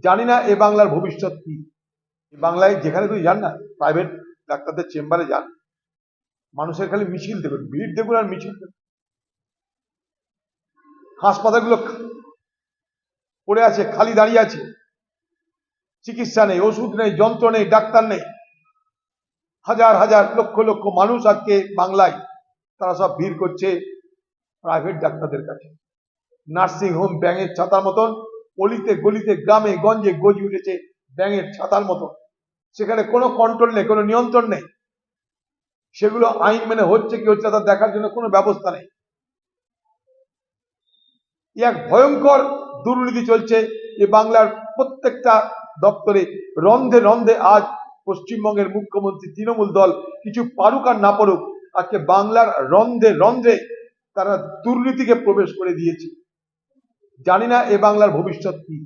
জানি না এ বাংলার ভবিষ্যৎ কি। বাংলায় যেখানে তুই যান না, প্রাইভেট ডাক্তারদের চেম্বারে যান, মানুষের খালি মিছিল দেখুন, ভিড় দেখুন আর মিছিল দেখুন। হাসপাতালগুলো পড়ে আছে, খালি দাঁড়িয়ে আছে, চিকিৎসা নেই, ওষুধ নেই, যন্ত্র নেই, ডাক্তার নেই। হাজার হাজার লক্ষ লক্ষ মানুষ আজকে বাংলায় তারা সব ভিড় করছে প্রাইভেট ডাক্তারদের কাছে। নার্সিং হোম ব্যাঙের ছাতার মতন অলিতে গলিতে গ্রামে গঞ্জে গজি উঠেছে ব্যাঙের ছাতার মতন। সেখানে কোনো কন্ট্রোল নেই, কোনো নিয়ন্ত্রণ নেই। সেগুলো আইন মেনে হচ্ছে কি হচ্ছে তা দেখার জন্য কোনো ব্যবস্থা নেই। এক ভয়ঙ্কর দুর্নীতি চলছে এই বাংলার প্রত্যেকটা দপ্তরে। রন্ধে রন্ধে আজ পশ্চিমবঙ্গের মুখ্যমন্ত্রী তৃণমূল দল কিছু পারুক আর না পারুক, আজকে বাংলার রন্ধে রন্ধে তারা দুর্নীতিকে প্রবেশ করে দিয়েছে। জানি না এ বাংলার ভবিষ্যৎ কি।